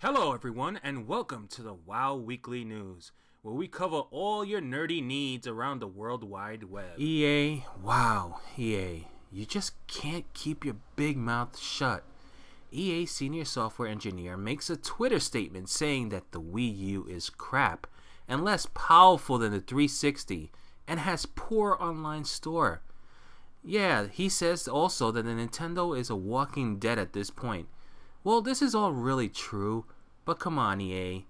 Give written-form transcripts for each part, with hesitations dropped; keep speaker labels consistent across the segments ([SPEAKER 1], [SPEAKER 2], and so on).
[SPEAKER 1] Hello everyone and welcome to the WoW Weekly News, where we cover all your nerdy needs around the World Wide Web. EA, wow, EA, you just can't keep your big mouth shut. EA senior software engineer makes a Twitter statement saying that the Wii U is crap and less powerful than the 360 and has poor online store. Yeah, he says also that the Nintendo is a walking dead at this point. Well, this is all really true, but come on, EA.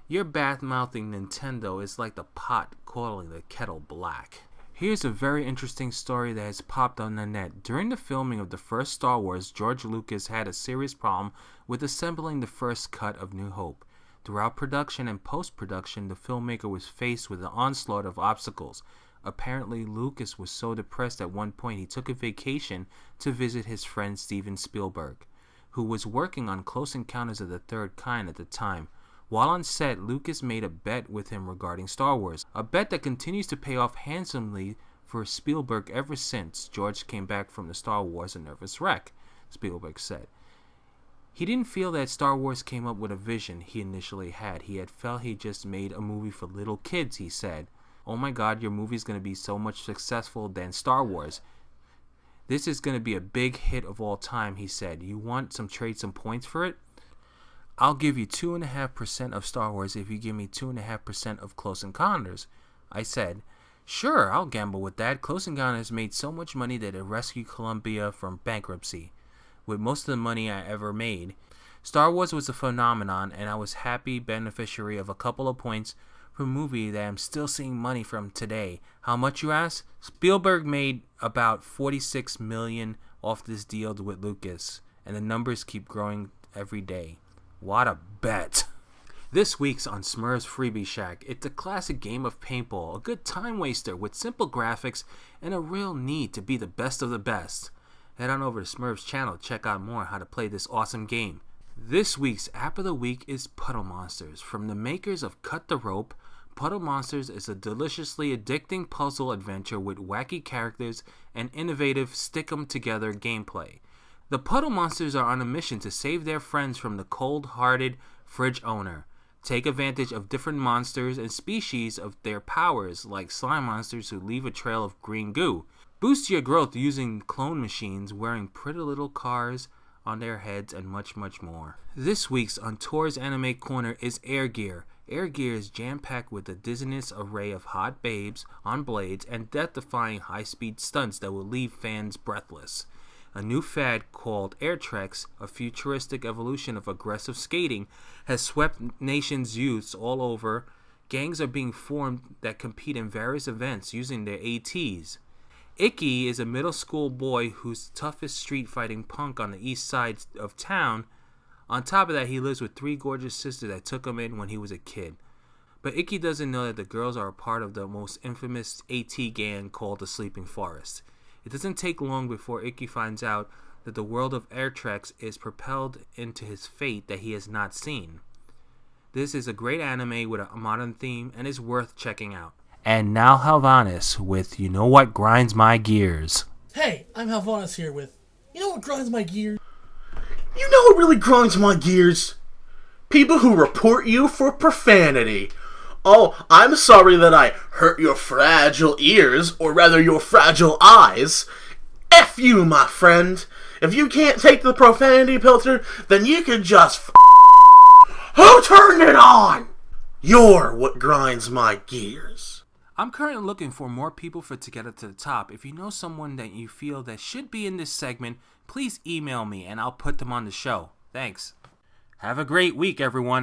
[SPEAKER 1] Your bad-mouthing Nintendo is like the pot calling the kettle black. Here's a very interesting story that has popped on the net. During the filming of the first Star Wars, George Lucas had a serious problem with assembling the first cut of New Hope. Throughout production and post-production, the filmmaker was faced with an onslaught of obstacles. Apparently, Lucas was so depressed at one point he took a vacation to visit his friend Steven Spielberg, who was working on Close Encounters of the Third Kind at the time. While on set, Lucas made a bet with him regarding Star Wars, a bet that continues to pay off handsomely for Spielberg ever since George came back from the Star Wars a nervous wreck, Spielberg said. He didn't feel that Star Wars came up with a vision he initially had. He had felt he just made a movie for little kids, he said. Oh my god, your movie's going to be so much successful than Star Wars. This is going to be a big hit of all time, he said. You want some trade some points for it? I'll give you 2.5% of Star Wars if you give me 2.5% of Close Encounters. I said, sure, I'll gamble with that. Close Encounters made so much money that it rescued Columbia from bankruptcy, with most of the money I ever made. Star Wars was a phenomenon, and I was happy beneficiary of a couple of points for a movie that I'm still seeing money from today. How much, you ask? Spielberg made about $46 million off this deal with Lucas, and the numbers keep growing every day. What a bet. This week's on Smurfs Freebie Shack. It's a classic game of paintball, a good time waster with simple graphics and a real need to be the best of the best. Head on over to Smurfs channel to check out more how to play this awesome game. This week's app of the week is Puddle Monsters. From the makers of Cut the Rope, Puddle Monsters is a deliciously addicting puzzle adventure with wacky characters and innovative stick-em-together gameplay. The Puddle Monsters are on a mission to save their friends from the cold-hearted fridge owner. Take advantage of different monsters and species of their powers, like slime monsters who leave a trail of green goo. Boost your growth using clone machines wearing pretty little cars on their heads, and much, much more. This week's on Tor's Anime Corner is Air Gear. Air Gear is jam-packed with a dizziness array of hot babes on blades and death-defying high-speed stunts that will leave fans breathless. A new fad called Air Treks, a futuristic evolution of aggressive skating, has swept nations' youths all over. Gangs are being formed that compete in various events using their ATs. Icky is a middle school boy who's the toughest street fighting punk on the east side of town. On top of that, he lives with 3 gorgeous sisters that took him in when he was a kid. But Icky doesn't know that the girls are a part of the most infamous AT gang called the Sleeping Forest. It doesn't take long before Icky finds out that the world of Air Treks is propelled into his fate that he has not seen. This is a great anime with a modern theme and is worth checking out. And now Halvanis with You Know What Grinds My Gears.
[SPEAKER 2] Hey, I'm Halvanis here with You Know What Grinds My Gears?
[SPEAKER 3] You know what really grinds my gears? People who report you for profanity. Oh, I'm sorry that I hurt your fragile ears, or rather your fragile eyes. F you, my friend. If you can't take the profanity filter, then you can just Who turned it on? You're what grinds my gears.
[SPEAKER 1] I'm currently looking for more people to get it to the top. If you know someone that you feel that should be in this segment, please email me and I'll put them on the show. Thanks. Have a great week, everyone.